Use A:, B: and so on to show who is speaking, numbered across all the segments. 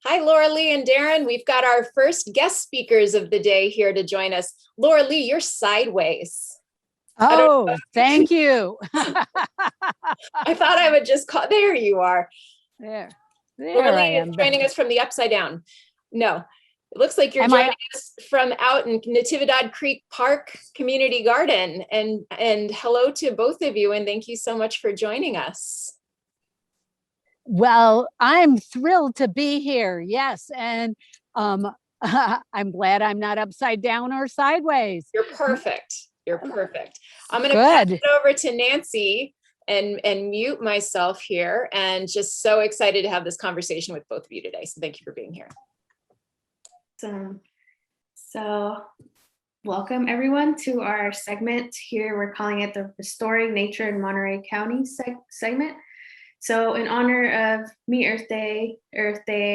A: Hi, Laura Lee and Darren. We've got our first guest speakers of the day here to join us. Laura Lee, you're sideways.
B: Oh, thank you.
A: I thought I would just call. There you are.
B: There
A: Laura
B: I
A: Lee
B: am.
A: is joining us from the upside down. No, it looks like you're
B: Am
A: joining
B: I-
A: us from out in Natividad Creek Park Community Garden. And hello to both of you, and thank you so much for joining us.
B: Well, I'm thrilled to be here. Yes, and I'm glad I'm not upside down or sideways.
A: You're perfect. You're perfect. I'm going to pass it over to Nancy and mute myself here, and just so excited to have this conversation with both of you today. So thank you for being here.
C: So welcome everyone to our segment here. We're calling it the Restoring Nature in Monterey County segment. So in honor of Earth Day,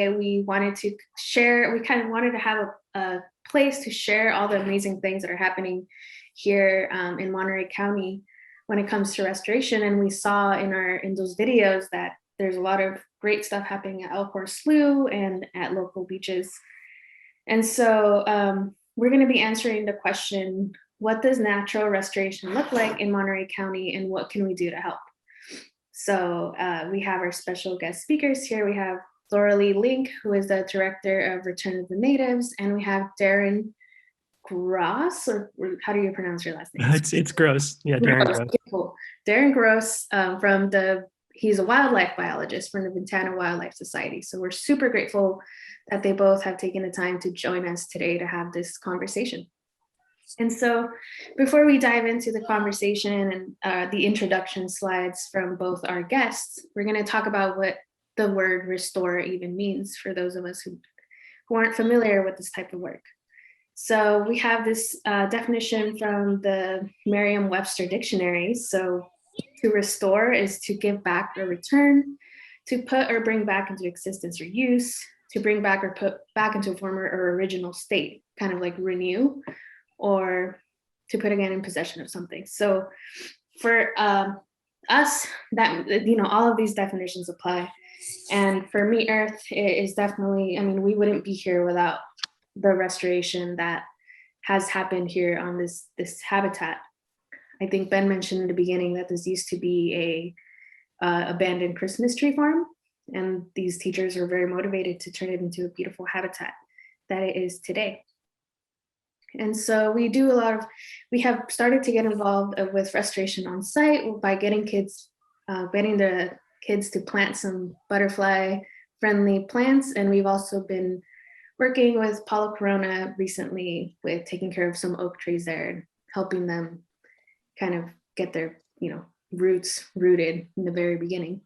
C: we wanted to share, we kind of wanted to have a place to share all the amazing things that are happening here in Monterey County when it comes to restoration. And we saw in those videos that there's a lot of great stuff happening at Elkhorn Slough and at local beaches. And so we're going to be answering the question, what does natural restoration look like in Monterey County, and what can we do to help? So we have our special guest speakers here. We have Laura Lee Lienk, who is the director of Return of the Natives, and we have Darren Gross, or how do you pronounce your last name?
D: It's Gross. Yeah, Darren Gross.
C: Okay, cool. Darren Gross he's a wildlife biologist from the Ventana Wildlife Society. So we're super grateful that they both have taken the time to join us today to have this conversation. And so before we dive into the conversation and the introduction slides from both our guests, we're going to talk about what the word restore even means for those of us who aren't familiar with this type of work. So we have this definition from the Merriam-Webster dictionary. So to restore is to give back or return, to put or bring back into existence or use, to bring back or put back into a former or original state, kind of like renew, or to put again in possession of something. So for us, that, all of these definitions apply. And for MEarth, it is definitely, we wouldn't be here without the restoration that has happened here on this habitat. I think Ben mentioned in the beginning that this used to be a abandoned Christmas tree farm, and these teachers were very motivated to turn it into a beautiful habitat that it is today. And so we have started to get involved with restoration on site by getting the kids to plant some butterfly friendly plants. And we've also been working with Paulo Corona recently with taking care of some oak trees there and helping them kind of get their, roots rooted in the very beginning.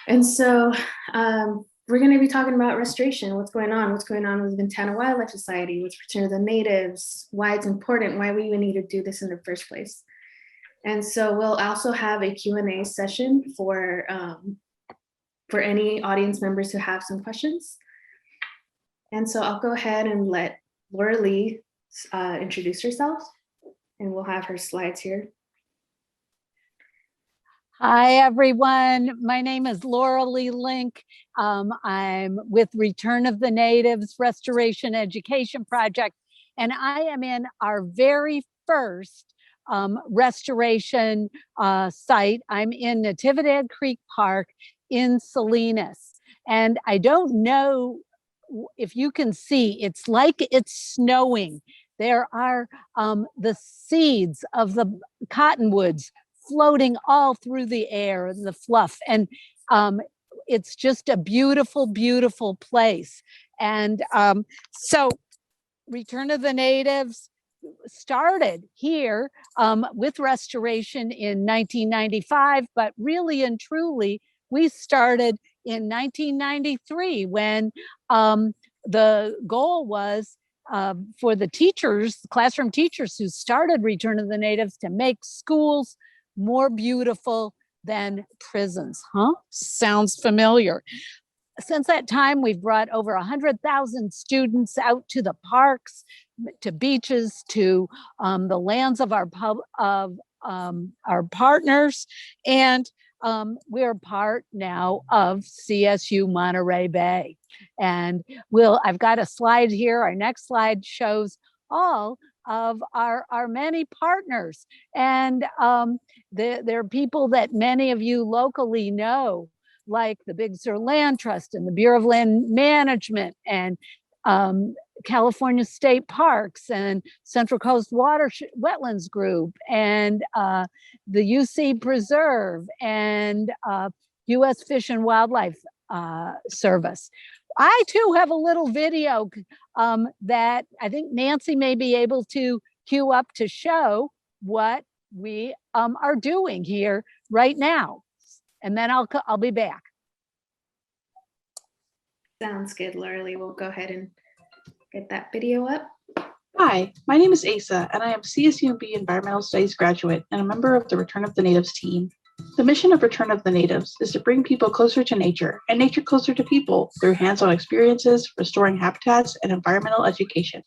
C: And so we're going to be talking about restoration, what's going on with Ventana Wildlife Society, with Return of the Natives, why it's important, why we even need to do this in the first place. And so we'll also have a Q&A session for any audience members who have some questions. And so I'll go ahead and let Laura Lee introduce herself, and we'll have her slides here.
B: Hi, everyone. My name is Laura Lee Lienk. I'm with Return of the Natives Restoration Education Project, and I am in our very first restoration site. I'm in Natividad Creek Park in Salinas, and I don't know if you can see, it's like it's snowing. There are the seeds of the cottonwoods floating all through the air and the fluff. And it's just a beautiful, beautiful place. And so Return of the Natives started here with restoration in 1995, but really and truly, we started in 1993 when the goal was for the teachers, classroom teachers who started Return of the Natives, to make schools more beautiful than prisons. Sounds familiar. Since that time, we've brought over 100,000 students out to the parks, to beaches, to the lands of our partners, and we're part now of CSU Monterey Bay. And I've got a slide here. Our next slide shows all of our many partners. And there are people that many of you locally know, like the Big Sur Land Trust and the Bureau of Land Management and California State Parks and Central Coast Wetlands Group and the UC Preserve and U.S. Fish and Wildlife Service. I too have a little video that I think Nancy may be able to cue up to show what we are doing here right now. And then I'll be back.
C: Sounds good, Laura Lee. We'll go ahead and get that video up.
E: Hi, my name is Asa, and I am CSUMB Environmental Studies graduate and a member of the Return of the Natives team. The mission of Return of the Natives is to bring people closer to nature and nature closer to people through hands-on experiences, restoring habitats, and environmental education.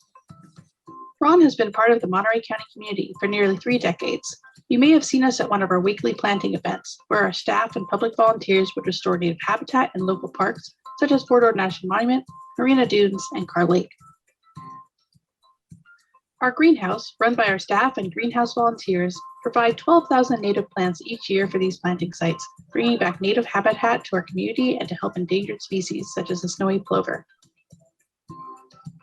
E: Ron has been part of the Monterey County community for nearly 3 decades. You may have seen us at one of our weekly planting events, where our staff and public volunteers would restore native habitat in local parks, such as Fort Ord National Monument, Marina Dunes, and Carr Lake. Our greenhouse, run by our staff and greenhouse volunteers, provide 12,000 native plants each year for these planting sites, bringing back native habitat to our community and to help endangered species such as the snowy plover.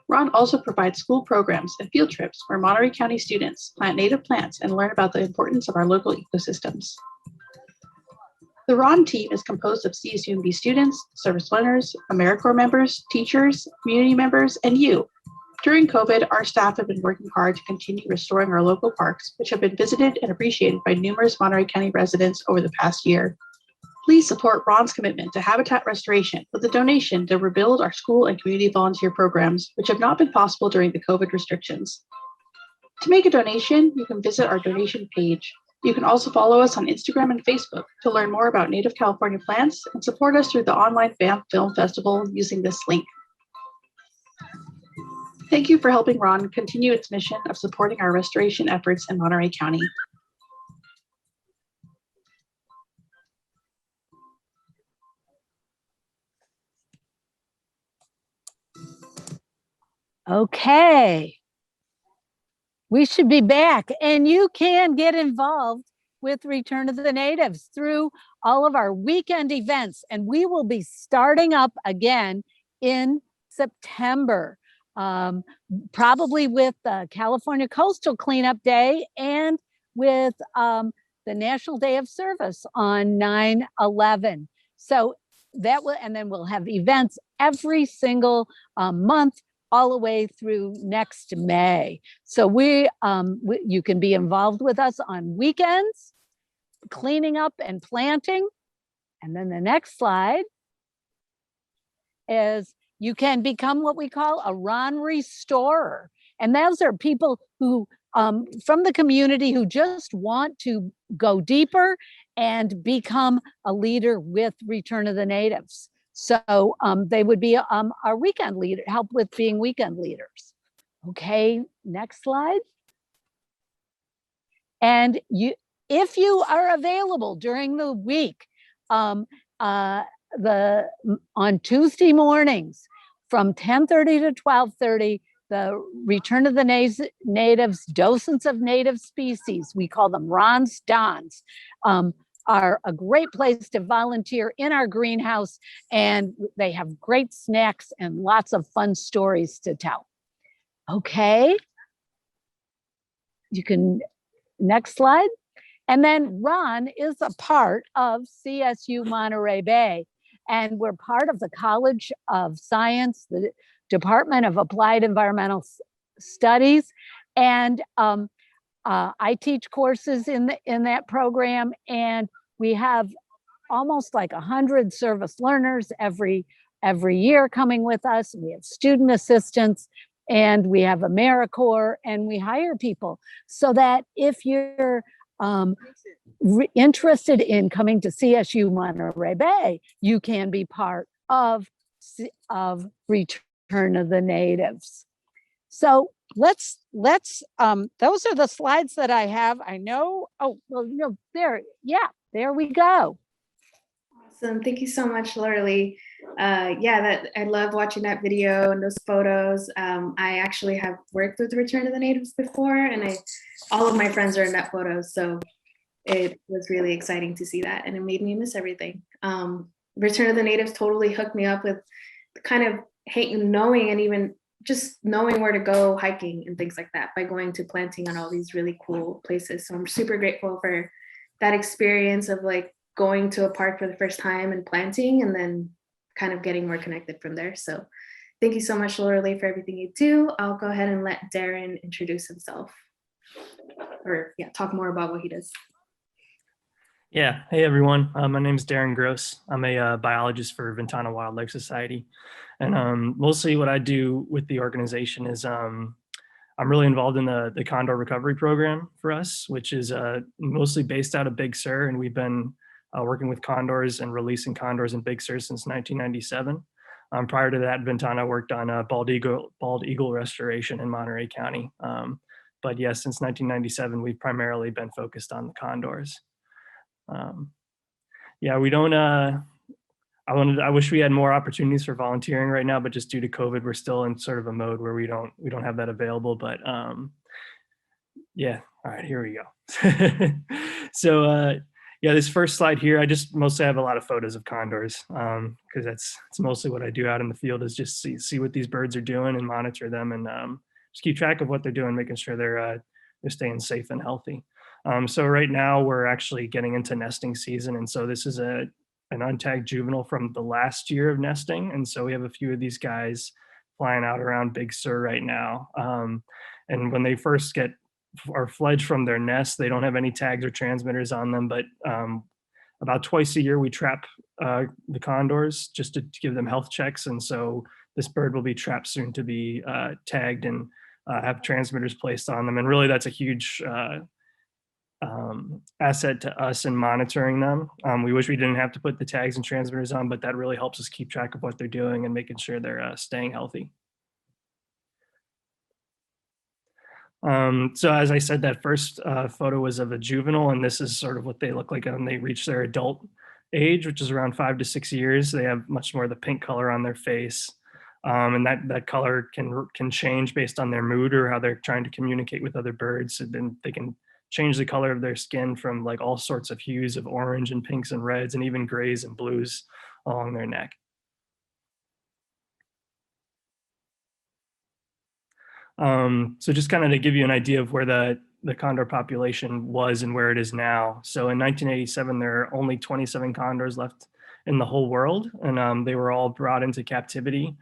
E: Ron also provides school programs and field trips where Monterey County students plant native plants and learn about the importance of our local ecosystems. The Ron team is composed of CSUMB students, service learners, AmeriCorps members, teachers, community members, and you. During COVID, our staff have been working hard to continue restoring our local parks, which have been visited and appreciated by numerous Monterey County residents over the past year. Please support Ron's commitment to habitat restoration with a donation to rebuild our school and community volunteer programs, which have not been possible during the COVID restrictions. To make a donation, you can visit our donation page. You can also follow us on Instagram and Facebook to learn more about native California plants and support us through the online Banff Film Festival using this link. Thank you for helping Ron continue its mission of supporting our restoration efforts in Monterey County.
B: Okay. We should be back, and you can get involved with Return of the Natives through all of our weekend events, and we will be starting up again in September. Probably with the California Coastal Cleanup Day and with the National Day of Service on 9/11. So that will, and then we'll have events every single month all the way through next May. So you can be involved with us on weekends, cleaning up and planting. And then the next slide is you can become what we call a Ron Restorer. And those are people who, from the community, who just want to go deeper and become a leader with Return of the Natives. So they would be our weekend leader, help with being weekend leaders. Okay, next slide. And if you are available during the week, on Tuesday mornings from 10:30 to 12:30, the Return of the Natives, docents of native species, we call them Rons Dons, are a great place to volunteer in our greenhouse, and they have great snacks and lots of fun stories to tell. Okay. You can, next slide. And then Ron is a part of CSU Monterey Bay, and we're part of the College of Science, the Department of Applied Environmental Studies, and I teach courses in that program, and we have almost like 100 service learners every year coming with us. We have student assistants, and we have AmeriCorps, and we hire people so that if you're interested in coming to CSU Monterey Bay, you can be part of Return of the Natives. So let's those are the slides that I have. I know, oh, well, there we go.
C: Awesome. Thank you so much, Laura Lee. Yeah, I love watching that video and those photos. I actually have worked with Return of the Natives before, and all of my friends are in that photo. So it was really exciting to see that, and it made me miss everything. Return of the Natives totally hooked me up with kind of knowing and even just knowing where to go hiking and things like that by going to planting on all these really cool places. So I'm super grateful for that experience of like going to a park for the first time and planting, and then kind of getting more connected from there. So thank you so much, Laura Lee, for everything you do. I'll go ahead and let Darren introduce himself, or talk more about what he does.
D: Yeah. Hey, everyone. My name is Darren Gross. I'm a biologist for Ventana Wildlife Society. And mostly what I do with the organization is I'm really involved in the Condor recovery program for us, which is mostly based out of Big Sur. And we've been working with condors and releasing condors in Big Sur since 1997. Prior to that, Ventana worked on bald eagle restoration in Monterey County. But yes, since 1997, we've primarily been focused on the condors. Yeah, we don't, I wish we had more opportunities for volunteering right now, but just due to COVID, we're still in sort of a mode where we don't have that available, but yeah, all right, here we go. So yeah, this first slide here, I just mostly have a lot of photos of condors because it's mostly what I do out in the field is just see what these birds are doing and monitor them, and just keep track of what they're doing, making sure they're staying safe and healthy. So right now we're actually getting into nesting season. And so this is an untagged juvenile from the last year of nesting. And so we have a few of these guys flying out around Big Sur right now. And when they first are fledged from their nest, they don't have any tags or transmitters on them, but about twice a year we trap the condors just to give them health checks. And so this bird will be trapped soon to be tagged and have transmitters placed on them. And really that's a huge asset to us in monitoring them. We wish we didn't have to put the tags and transmitters on, but that really helps us keep track of what they're doing and making sure they're staying healthy. So as I said, that first photo was of a juvenile, and this is sort of what they look like when they reach their adult age, which is around 5 to 6 years. They have much more of the pink color on their face. And that color can change based on their mood or how they're trying to communicate with other birds. And then they can change the color of their skin from like all sorts of hues of orange and pinks and reds and even grays and blues along their neck. So just kind of to give you an idea of where the condor population was and where it is now. So in 1987, there are only 27 condors left in the whole world, and they were all brought into captivity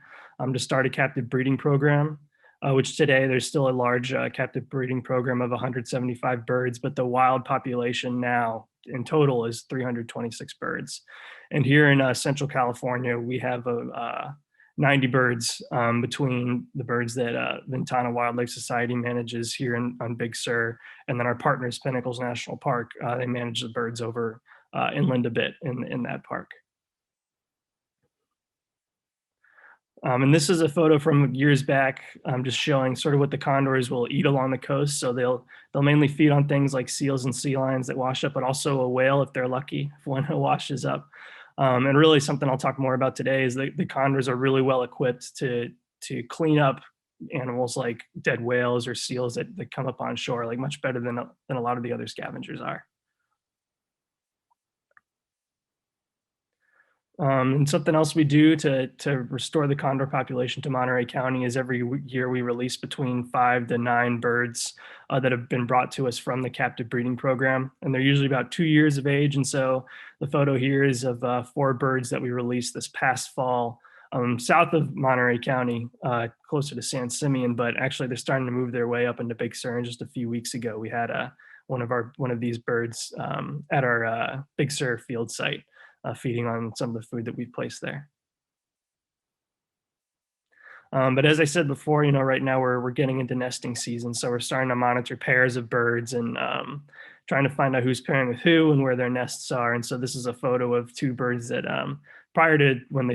D: to start a captive breeding program, which today there's still a large captive breeding program of 175 birds, but the wild population now in total is 326 birds. And here in Central California, we have 90 birds between the birds that Ventana Wildlife Society manages here on Big Sur, and then our partners, Pinnacles National Park, they manage the birds over inland a bit in that park. And this is a photo from years back, just showing sort of what the condors will eat along the coast. So they'll mainly feed on things like seals and sea lions that wash up, but also a whale if they're lucky, if one washes up. And really something I'll talk more about today is the condors are really well equipped to clean up animals like dead whales or seals that come up on shore, like much better than a lot of the other scavengers are. And something else we do to restore the condor population to Monterey County is every year we release between 5 to 9 birds that have been brought to us from the captive breeding program. And they're usually about 2 years of age. And so the photo here is of 4 birds that we released this past fall south of Monterey County, closer to San Simeon, but actually they're starting to move their way up into Big Sur. And just a few weeks ago, we had one of these birds at our Big Sur field site. Feeding on some of the food that we placed there. But as I said before, right now we're getting into nesting season. So we're starting to monitor pairs of birds and trying to find out who's pairing with who and where their nests are. And so this is a photo of 2 birds that prior to when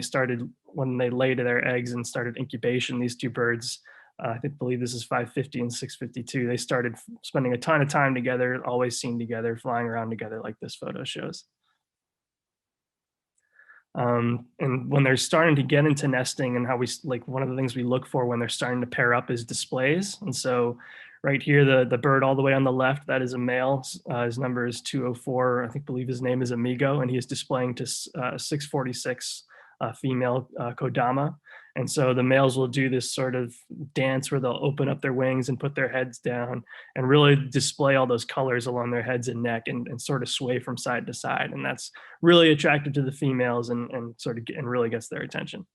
D: they laid their eggs and started incubation, these 2 birds, I believe this is 550 and 652. They started spending a ton of time together, always seen together, flying around together like this photo shows. And when they're starting to get into nesting, and how we like, one of the things we look for when they're starting to pair up is displays. And so right here, the bird all the way on the left, that is a male. His number is 204. Believe his name is Amigo, and he is displaying to 646 female Kodama. And so the males will do this sort of dance where they'll open up their wings and put their heads down and really display all those colors along their heads and neck, and sort of sway from side to side. And that's really attractive to the females, and really gets their attention.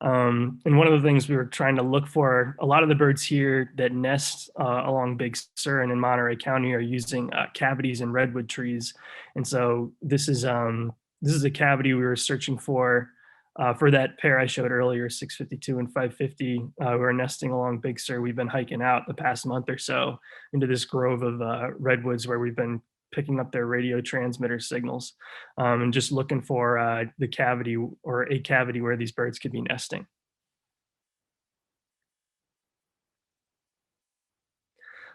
D: And one of the things we were trying to look for, a lot of the birds here that nest along Big Sur and in Monterey County are using cavities in redwood trees. And so this is a cavity we were searching for that pair I showed earlier, 652 and 550. We were nesting along Big Sur. We've been hiking out the past month or so into this grove of redwoods where we've been picking up their radio transmitter signals, and just looking for the cavity or a cavity where these birds could be nesting.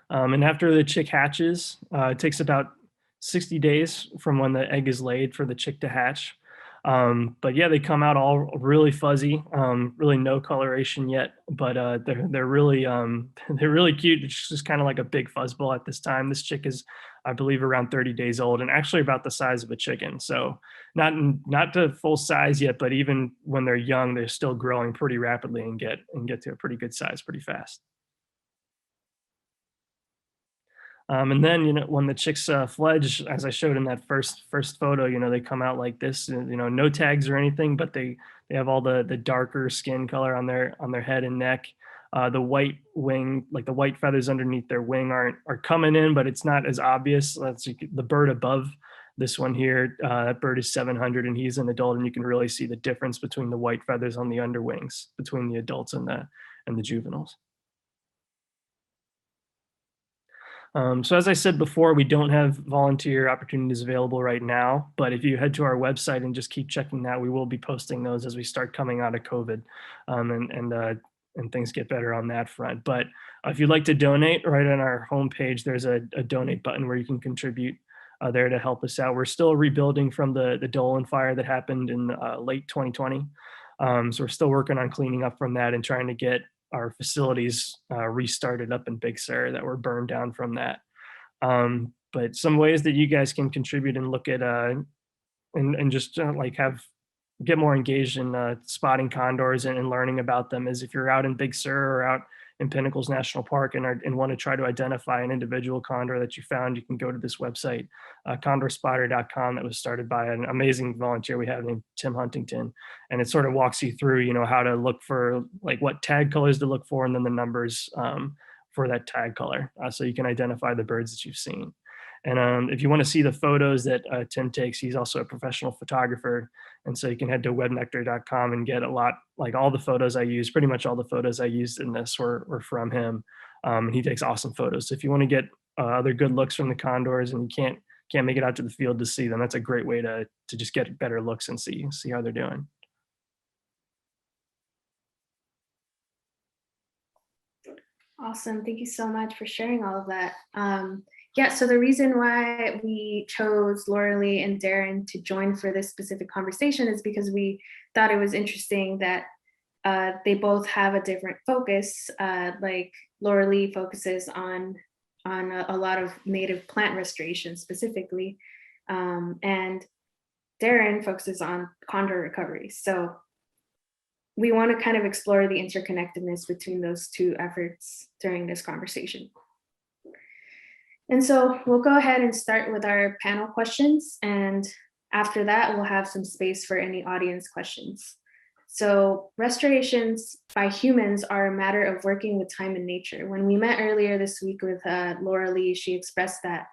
D: And after the chick hatches, it takes about 60 days from when the egg is laid for the chick to hatch. But yeah, they come out all really fuzzy, really no coloration yet, but they're really cute. It's just kind of like a big fuzzball at this time. This chick is, I believe, around 30 days old, and actually about the size of a chicken. So not to full size yet, but even when they're young, they're still growing pretty rapidly and get to a pretty good size pretty fast. And then, when the chicks fledge, as I showed in that first photo, they come out like this, no tags or anything, but they have all the darker skin color on their head and neck. The white wing, like the white feathers underneath their wing are coming in, but it's not as obvious. That's the bird above this one here. That bird is 700 and he's an adult, and you can really see the difference between the white feathers on the underwings between the adults and the juveniles. So as I said before, we don't have volunteer opportunities available right now, but if you head to our website and just keep checking that, we will be posting those as we start coming out of COVID, and things get better on that front. But if you'd like to donate, right on our homepage, there's a donate button where you can contribute there to help us out. We're still rebuilding from the Dolan fire that happened in late 2020. So we're still working on cleaning up from that and trying to get our facilities restarted up in Big Sur that were burned down from that. But some ways that you guys can contribute and look at and just get more engaged in spotting condors and learning about them is if you're out in Big Sur or out in Pinnacles National Park and want to try to identify an individual condor that you found, you can go to this website, condorspotter.com, that was started by an amazing volunteer we have named Tim Huntington. And it sort of walks you through, how to look for what tag colors to look for, and then the numbers for that tag color, so you can identify the birds that you've seen. And if you want to see the photos that Tim takes, he's also a professional photographer. And so you can head to webnectar.com and get a lot, all the photos I use, pretty much all the photos I used in this were from him. And he takes awesome photos. So if you want to get other good looks from the condors and you can't make it out to the field to see them, that's a great way to just get better looks and see how they're doing.
C: Awesome. Thank you so much for sharing all of that. Yeah, so the reason why we chose Laura Lee and Darren to join for this specific conversation is because we thought it was interesting that they both have a different focus. Like Laura Lee focuses on a lot of native plant restoration specifically, and Darren focuses on condor recovery. So we want to kind of explore the interconnectedness between those two efforts during this conversation. And so we'll go ahead and start with our panel questions. And after that, we'll have some space for any audience questions. So restorations by humans are a matter of working with time and nature. When we met earlier this week with Laura Lee, she expressed that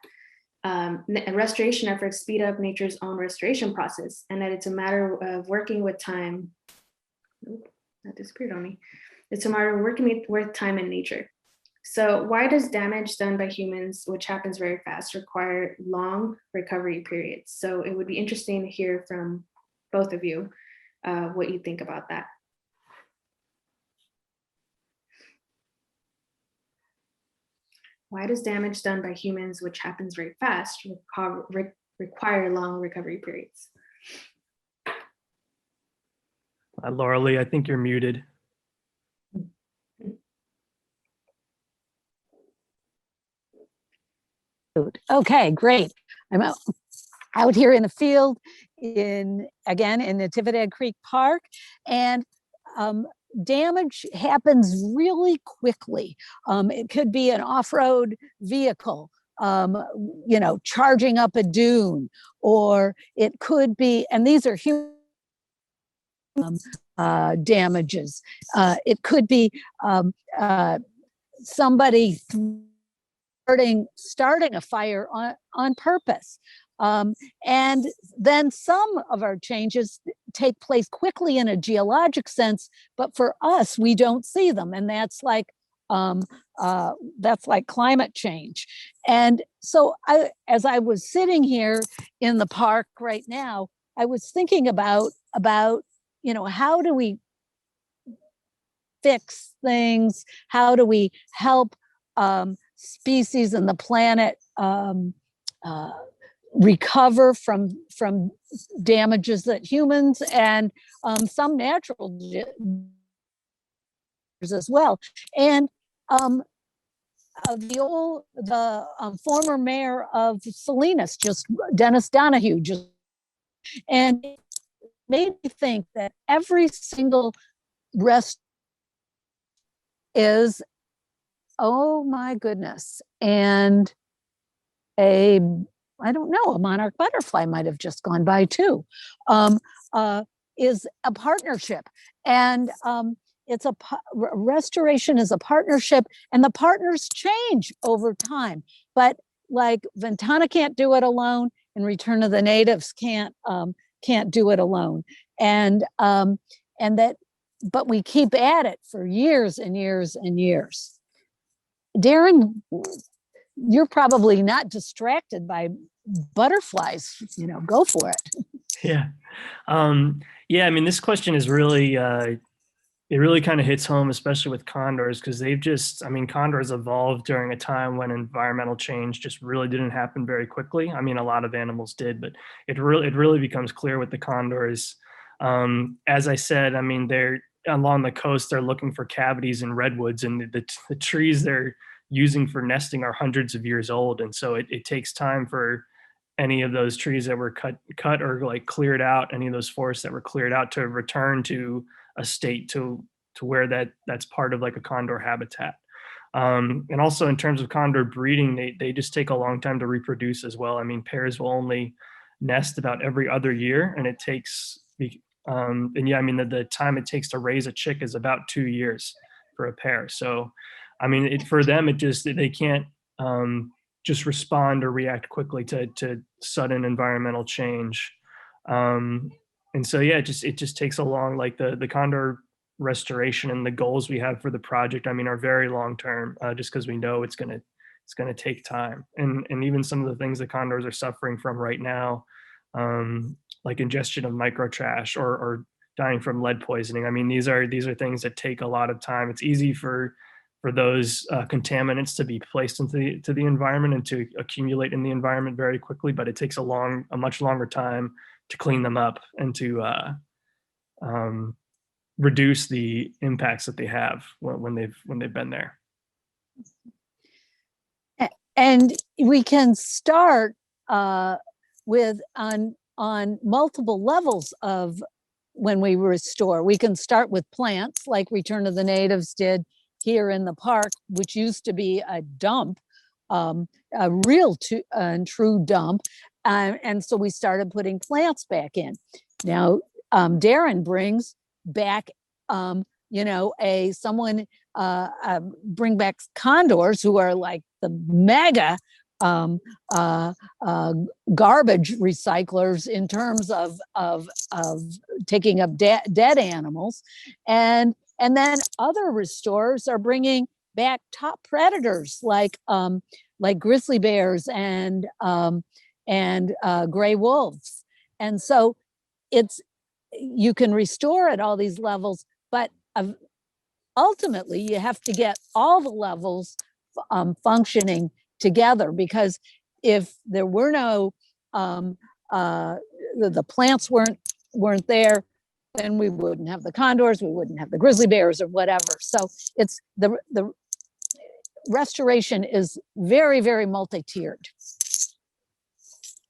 C: restoration efforts speed up nature's own restoration process, and that it's a matter of working with time. Oop, that disappeared on me. It's a matter of working with time and nature. So why does damage done by humans, which happens very fast, require long recovery periods? So it would be interesting to hear from both of you what you think about that. Why does damage done by humans, which happens very fast, require long recovery periods.
D: Laura Lee, I think you're muted.
B: Okay, great. I'm out here in the field again in Natividad Creek Park, and damage happens really quickly. It could be an off-road vehicle, charging up a dune, or it could be, and these are human damages. It could be somebody starting a fire on purpose. And then some of our changes take place quickly in a geologic sense, but for us, we don't see them. And that's like climate change. And so as I was sitting here in the park right now, I was thinking about, how do we fix things? How do we help species and the planet recover from damages that humans and some natural as well. And the former mayor of Salinas, Dennis Donahue, and it made me think that every single rest is, oh my goodness, and a monarch butterfly might have just gone by too, is a partnership. And restoration is a partnership, and the partners change over time. But like Ventana can't do it alone, and Return of the Natives can't do it alone. But we keep at it for years and years and years. Darren, you're probably not distracted by butterflies, go for it.
D: Yeah. I mean, this question is really, it really kind of hits home, especially with condors, because condors evolved during a time when environmental change just really didn't happen very quickly. I mean, a lot of animals did, but it really becomes clear with the condors. As I said, I mean, they're along the coast, they're looking for cavities in redwoods, and the trees they're using for nesting are hundreds of years old. And so it takes time for any of those trees that were cut or like cleared out, any of those forests that were cleared out, to return to a state to where that's part of like a condor habitat. And also in terms of condor breeding, they just take a long time to reproduce as well. I mean, pairs will only nest about every other year, and it takes, the time it takes to raise a chick is about 2 years for a pair. So, I mean, for them, they can't just respond or react quickly to sudden environmental change. And so, it just takes a long, like the condor restoration and the goals we have for the project, I mean, are very long-term, just because we know it's going to take time. And even some of the things the condors are suffering from right now, like ingestion of microtrash or dying from lead poisoning. I mean, these are things that take a lot of time. It's easy for those contaminants to be placed into the environment and to accumulate in the environment very quickly, but it takes a much longer time to clean them up and to reduce the impacts that they have when they've been there.
B: And we can start with on multiple levels of when we restore. We can start with plants, like Return of the Natives did here in the park, which used to be a dump, a real true dump. And so we started putting plants back in. Now, Darren brings back, bring back condors, who are like the mega garbage recyclers in terms of taking up dead animals, and then other restorers are bringing back top predators like grizzly bears and gray wolves. And so you can restore at all these levels, but ultimately you have to get all the levels functioning together, because if there were no the plants weren't there, then we wouldn't have the condors, we wouldn't have the grizzly bears or whatever. So it's the restoration is very, very multi-tiered.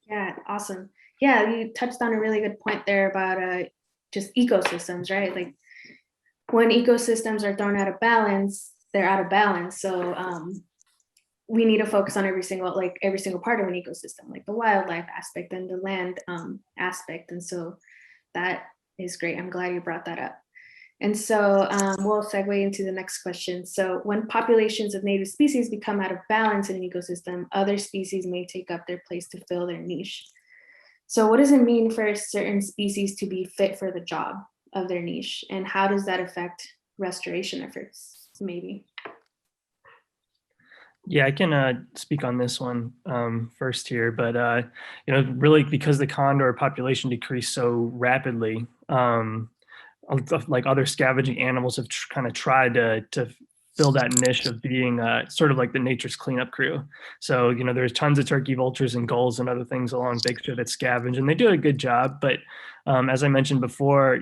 C: Yeah, awesome. Yeah, you touched on a really good point there about just ecosystems, right? Like when ecosystems are thrown out of balance, they're out of balance. So we need to focus on every single part of an ecosystem, like the wildlife aspect and the land aspect. And so that is great. I'm glad you brought that up. And so we'll segue into the next question. So when populations of native species become out of balance in an ecosystem, other species may take up their place to fill their niche. So what does it mean for certain species to be fit for the job of their niche? And how does that affect restoration efforts, maybe?
D: Yeah, I can speak on this one first here, but really because the condor population decreased so rapidly, like other scavenging animals have kind of tried to fill that niche of being sort of like the nature's cleanup crew. So there's tons of turkey vultures and gulls and other things along Big Sur that scavenge, and they do a good job. But as I mentioned before,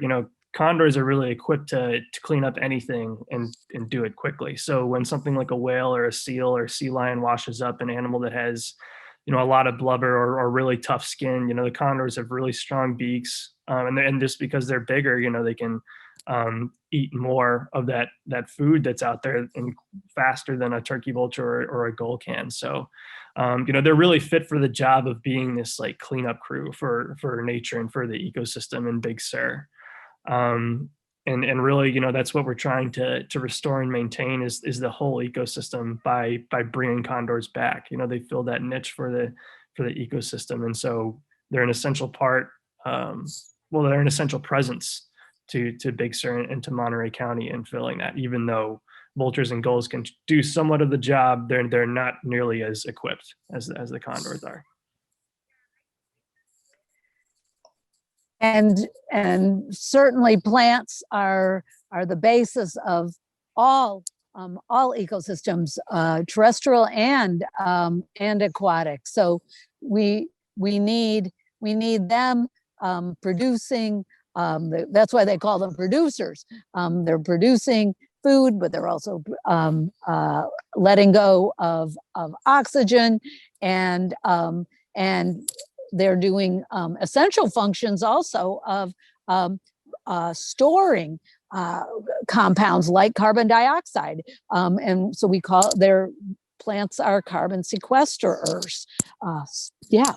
D: condors are really equipped to clean up anything and do it quickly. So when something like a whale or a seal or sea lion washes up an animal that has, a lot of blubber or really tough skin, the condors have really strong beaks, and just because they're bigger, they can eat more of that food that's out there and faster than a turkey vulture or a gull can. So, they're really fit for the job of being this like cleanup crew for nature and for the ecosystem in Big Sur. And really, that's what we're trying to restore and maintain is the whole ecosystem by bringing condors back. They fill that niche for the ecosystem, and so they're an essential part. They're an essential presence to Big Sur and to Monterey County in filling that. Even though vultures and gulls can do somewhat of the job, they're not nearly as equipped as the condors are.
B: And certainly plants are the basis of all ecosystems, terrestrial and aquatic. So we need them producing. That's why they call them producers. They're producing food, but they're also letting go of oxygen and they're doing essential functions also of storing compounds like carbon dioxide. And so we call their plants are carbon sequesterers. Yeah.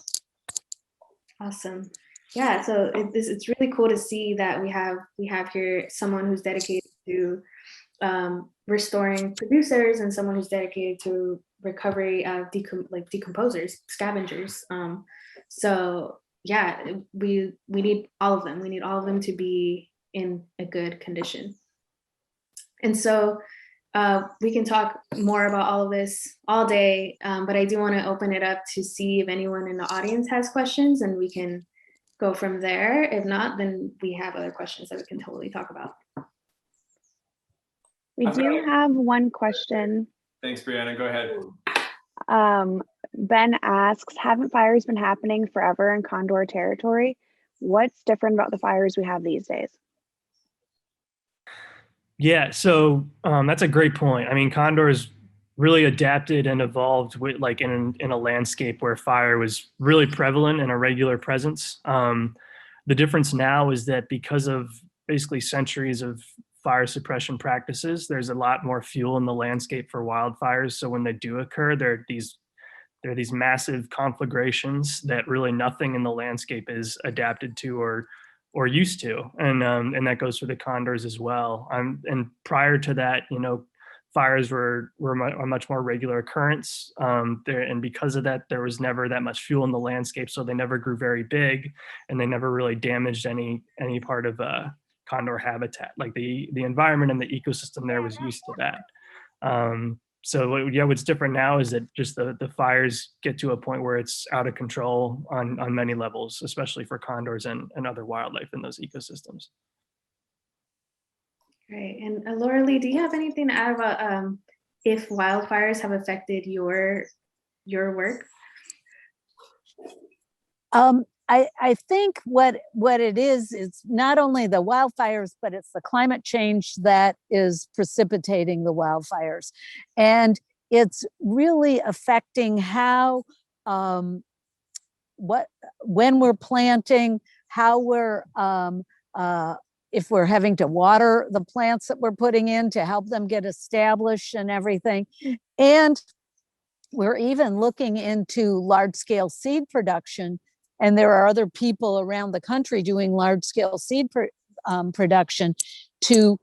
C: Awesome. Yeah, so it's really cool to see that we have here someone who's dedicated to restoring producers and someone who's dedicated to recovery of decomposers, scavengers. So yeah, we need all of them. We need all of them to be in a good condition. And so we can talk more about all of this all day, but I do want to open it up to see if anyone in the audience has questions, and we can go from there. If not, then we have other questions that we can totally talk about.
F: We do have one question.
G: Thanks, Brianna. Go ahead.
F: Ben asks, haven't fires been happening forever in Condor territory? What's different about the fires we have these days?
D: Yeah, so that's a great point. I mean, condors really adapted and evolved with in a landscape where fire was really prevalent and a regular presence. The difference now is that because of basically centuries of fire suppression practices, there's a lot more fuel in the landscape for wildfires. So when they do occur, there are these massive conflagrations that really nothing in the landscape is adapted to or used to, and that goes for the condors as well. And prior to that, fires were a much more regular occurrence, and because of that, there was never that much fuel in the landscape, so they never grew very big, and they never really damaged any part of condor habitat. Like the environment and the ecosystem there was used to that. So yeah, what's different now is that just the fires get to a point where it's out of control on many levels, especially for condors and other wildlife in those ecosystems.
C: Great. And Laura Lee, do you have anything to add about if wildfires have affected your work?
B: I think what it is not only the wildfires, but it's the climate change that is precipitating the wildfires. And it's really affecting how, when we're planting, how we're, if we're having to water the plants that we're putting in to help them get established and everything. And we're even looking into large scale seed production. And there are other people around the country doing large scale seed production to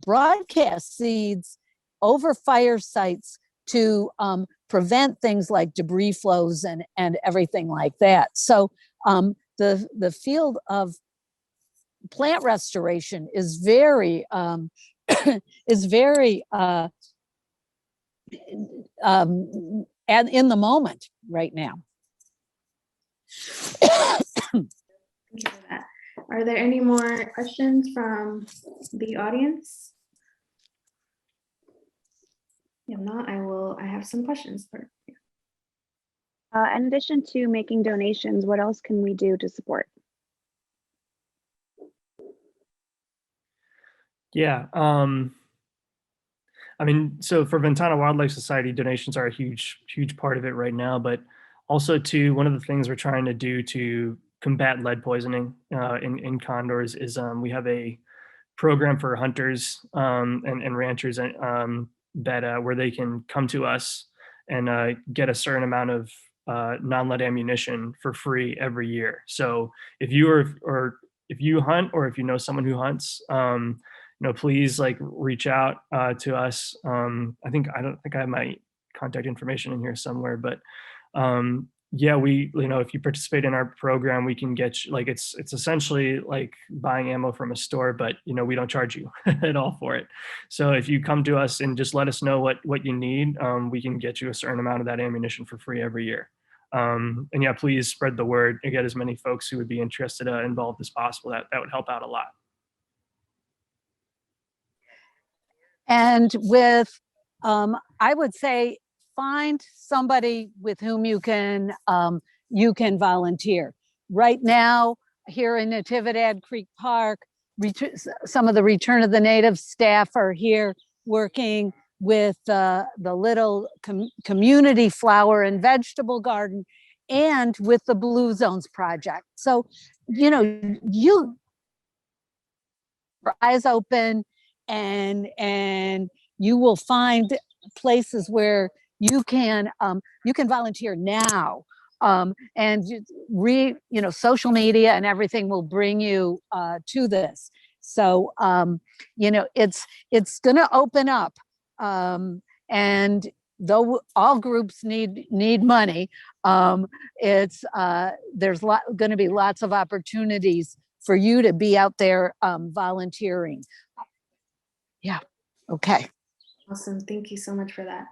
B: broadcast seeds over fire sites to prevent things like debris flows and everything like that. So the field of plant restoration is very is very and in the moment right now.
C: Thank you for that. Are there any more questions from the audience? If not, I have some questions for you.
F: In addition to making donations, what else can we do to support?
D: Yeah. I mean, so for Ventana Wildlife Society, donations are a huge part of it right now, but also too, one of the things we're trying to do to combat lead poisoning in condors is we have a program for hunters and ranchers that where they can come to us and get a certain amount of non-lead ammunition for free every year. So if you if you hunt, or if you know someone who hunts, please like reach out to us. I don't think I have my contact information in here somewhere, but yeah, if you participate in our program, we can get you, like, it's essentially like buying ammo from a store, but we don't charge you at all for it. So if you come to us and just let us know what you need, we can get you a certain amount of that ammunition for free every year. And yeah, please spread the word and get as many folks who would be interested involved as possible. That would help out a lot.
B: And with, I would say, find somebody with whom you can volunteer. Right now, here in Natividad Creek Park, some of the Return of the Natives staff are here working with the little community flower and vegetable garden, and with the Blue Zones project. So, you your eyes open, and you will find places where you can volunteer now, and social media and everything will bring you to this. So it's going to open up, and though all groups need money, there's going to be lots of opportunities for you to be out there volunteering. Yeah. Okay.
C: Awesome. Thank you so much for that.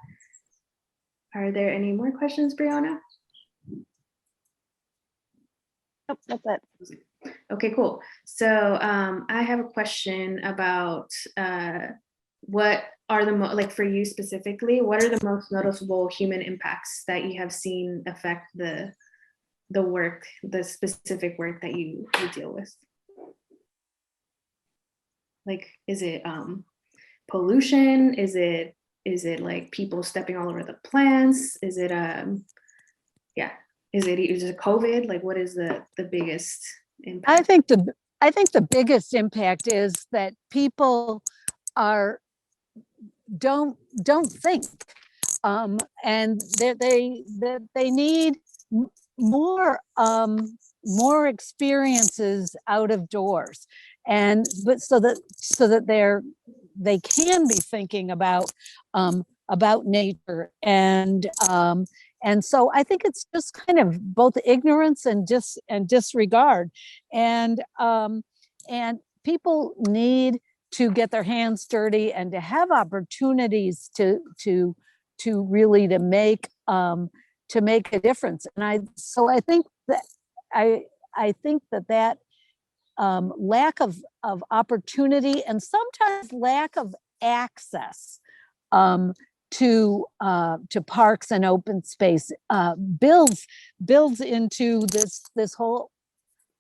C: Are there any more questions, Brianna?
F: Nope, that's it.
C: Okay, cool. So I have a question about what are the for you specifically, what are the most noticeable human impacts that you have seen affect the specific work that you deal with? Like, is it pollution? Is it like people stepping all over the plants? Is it is it COVID? Like, what is the biggest impact?
B: I think the biggest impact is that people don't think, and they need more experiences out of doors, but so that they can be thinking about nature, and so I think it's just kind of both ignorance and disregard, and people need to get their hands dirty and to have opportunities to really make a difference. And I think that I think that lack of opportunity, and sometimes lack of access to parks and open space builds into this whole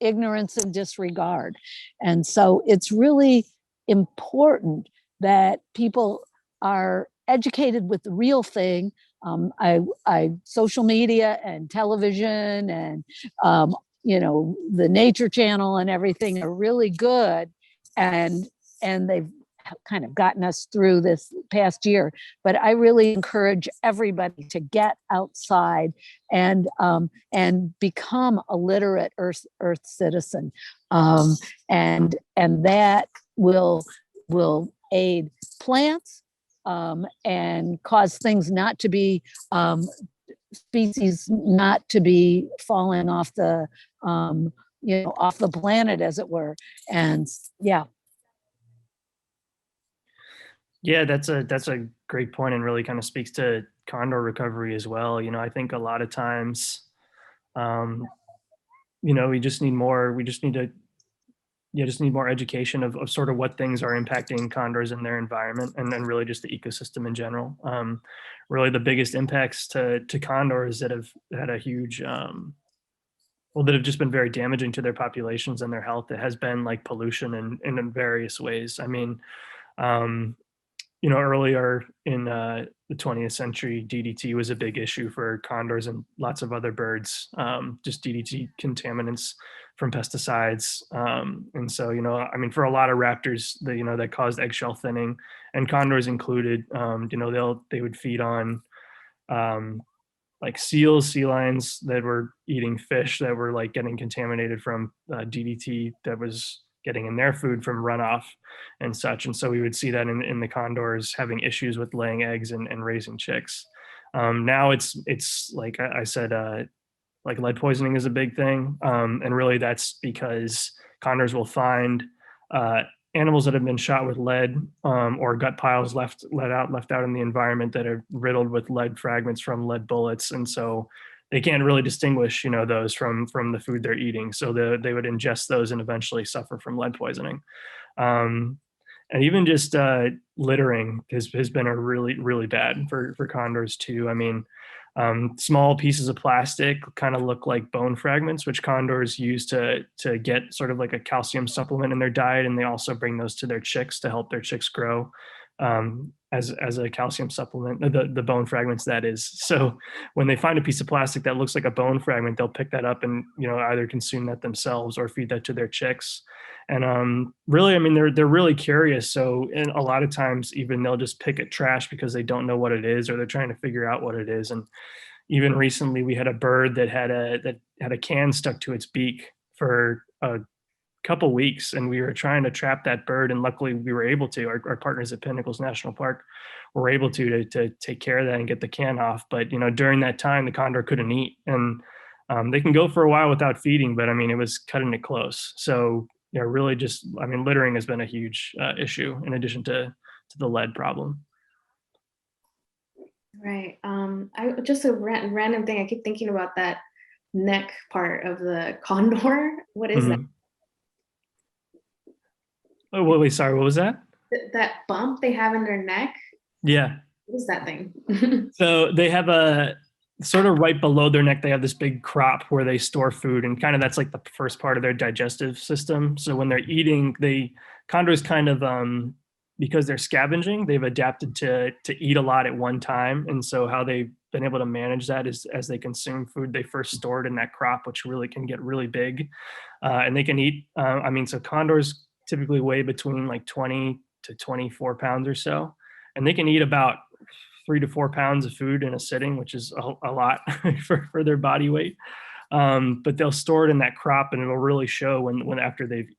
B: ignorance and disregard. And so it's really important that people are educated with the real thing. Social media and television and the Nature Channel and everything are really good, and they've kind of gotten us through this past year. But I really encourage everybody to get outside and become a literate Earth citizen, and that will aid plants and cause things not to be species not to be falling off the off the planet, as it were. And yeah.
D: Yeah, that's a great point, and really kind of speaks to condor recovery as well. I think a lot of times, we just need more education of sort of what things are impacting condors in their environment, and then really just the ecosystem in general. Really the biggest impacts to condors that have had a huge, that have just been very damaging to their populations and their health, it has been like pollution in various ways. I mean, earlier in the 20th century, DDT was a big issue for condors and lots of other birds, just DDT contaminants from pesticides. And so, for a lot of raptors, that caused eggshell thinning, and condors included, they would feed on like seals, sea lions that were eating fish that were like getting contaminated from DDT that was getting in their food from runoff and such. And so we would see that in the condors having issues with laying eggs and raising chicks. Now it's like I said, like lead poisoning is a big thing. And really that's because condors will find animals that have been shot with lead, or gut piles left out in the environment that are riddled with lead fragments from lead bullets. And so they can't really distinguish, those from the food they're eating. So they would ingest those and eventually suffer from lead poisoning. And even just littering has been a really, really bad for condors too. I mean, small pieces of plastic kind of look like bone fragments, which condors use to get sort of like a calcium supplement in their diet. And they also bring those to their chicks to help their chicks grow. As a calcium supplement, the bone fragments, that is. So when they find a piece of plastic that looks like a bone fragment, they'll pick that up and either consume that themselves or feed that to their chicks. And really, I mean, they're really curious. So and a lot of times even they'll just pick at trash because they don't know what it is, or they're trying to figure out what it is. And even recently we had a bird that had a can stuck to its beak for a couple weeks, and we were trying to trap that bird, and luckily we were able to. Our partners at Pinnacles National Park were able to take care of that and get the can off. But during that time the condor couldn't eat, and they can go for a while without feeding, but I mean it was cutting it close. So really just, I mean, littering has been a huge issue in addition to the lead problem.
C: Right. I just a random thing. I keep thinking about that neck part of the condor. What is that?
D: Oh, wait, sorry, what was that?
C: That bump they have in their neck?
D: Yeah.
C: What is that thing?
D: So they have a sort of right below their neck, they have this big crop where they store food, and kind of that's like the first part of their digestive system. So when they're eating, condors kind of, because they're scavenging, they've adapted to eat a lot at one time. And so how they've been able to manage that is as they consume food, they first store it in that crop, which really can get really big. And they can eat, so condors typically weigh between like 20 to 24 pounds or so. And they can eat about 3 to 4 pounds of food in a sitting, which is a lot for their body weight. But they'll store it in that crop, and it'll really show when after they've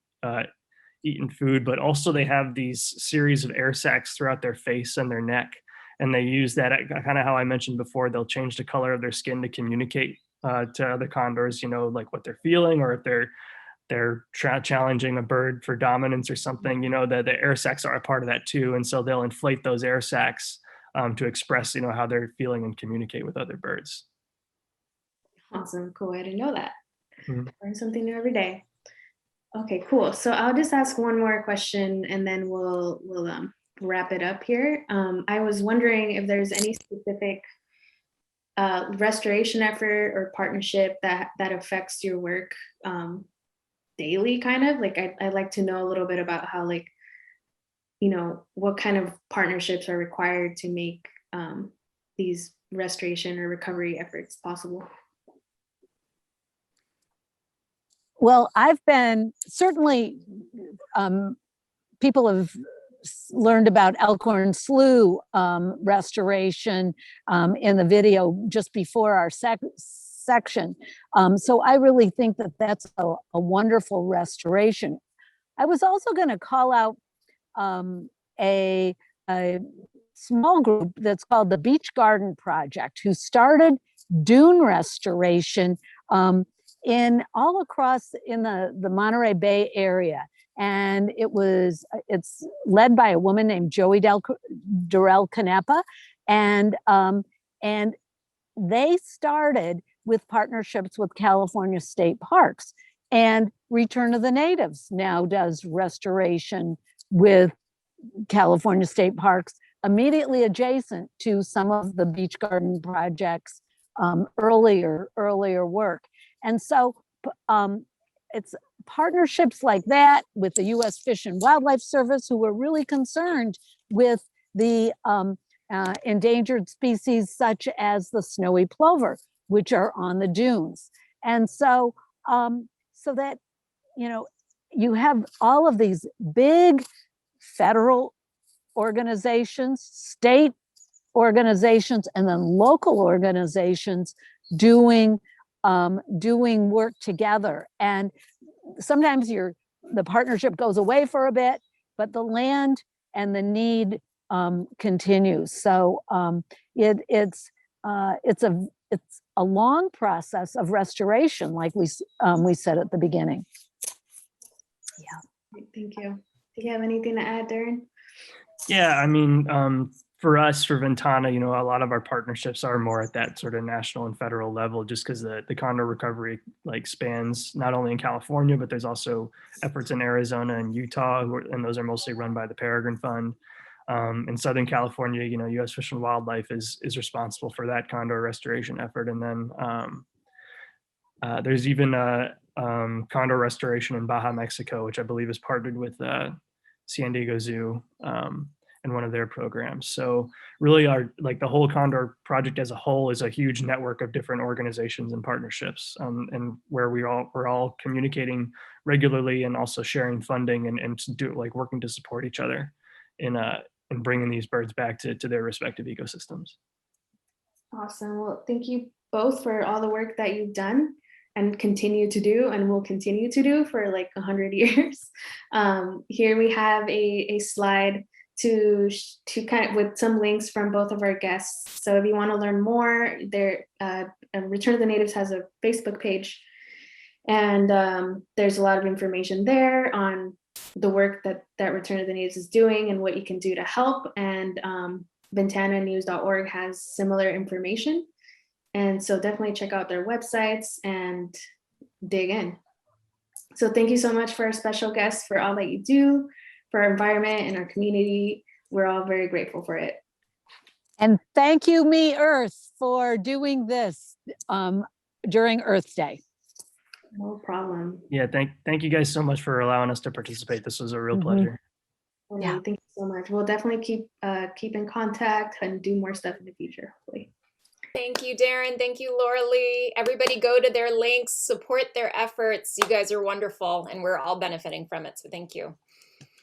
D: eaten food. But also they have these series of air sacs throughout their face and their neck. And they use that, kind of how I mentioned before, they'll change the color of their skin to communicate to other condors, like what they're feeling, or if they're challenging a bird for dominance or something, that the air sacs are a part of that too. And so they'll inflate those air sacs to express, how they're feeling and communicate with other birds.
C: Awesome, cool. I didn't know that.
D: Mm-hmm.
C: Learn something new every day. Okay, cool. So I'll just ask one more question, and then we'll wrap it up here. I was wondering if there's any specific restoration effort or partnership that affects your work daily, kind of like I'd like to know a little bit about how, like, you know, what kind of partnerships are required to make these restoration or recovery efforts possible.
B: Well, I've been certainly, people have learned about Elkhorn Slough restoration in the video just before our section. So I really think that that's a wonderful restoration. I was also going to call out a small group that's called the Beach Garden Project, who started dune restoration in all across in the Monterey Bay area. And it's led by a woman named Joey Durrell Canepa. And they started with partnerships with California State Parks, and Return of the Natives now does restoration with California State Parks immediately adjacent to some of the Beach Garden Project's earlier work. And so it's partnerships like that with the U.S. Fish and Wildlife Service, who were really concerned with the endangered species such as the snowy plover, which are on the dunes. And so, so that, you know, you have all of these big federal organizations, state organizations, and then local organizations doing work together. And sometimes the partnership goes away for a bit, but the land and the need continues. So it's a long process of restoration, like we said at the beginning. Yeah.
C: Thank you. Do you have anything to add, Darren?
D: Yeah, I mean, for us, for Ventana, you know, a lot of our partnerships are more at that sort of national and federal level, just because the condor recovery like spans not only in California, but there's also efforts in Arizona and Utah, and those are mostly run by the Peregrine Fund. In Southern California, you know, U.S. Fish and Wildlife is responsible for that condor restoration effort. And then there's even a condor restoration in Baja, Mexico, which I believe is partnered with San Diego Zoo and one of their programs. So really the whole Condor project as a whole is a huge network of different organizations and partnerships, and where we're all communicating regularly and also sharing funding and working to support each other in bringing these birds back to their respective ecosystems.
C: Awesome. Well, thank you both for all the work that you've done and continue to do and will continue to do for like 100 years. Here we have a slide to kind of with some links from both of our guests. So if you want to learn more, Return of the Natives has a Facebook page, and there's a lot of information there on the work that Return of the Natives is doing and what you can do to help. And ventananews.org has similar information. And so definitely check out their websites and dig in. So thank you so much for our special guests for all that you do for our environment and our community. We're all very grateful for it.
B: And thank you, MEarth, for doing this during Earth Day.
C: No problem.
D: Yeah, thank you guys so much for allowing us to participate. This was a real pleasure.
C: Yeah. Thank you so much. We'll definitely keep in contact and do more stuff in the future, hopefully.
A: Thank you, Darren. Thank you, Laura Lee. Everybody go to their links, support their efforts. You guys are wonderful, and we're all benefiting from it. So thank you.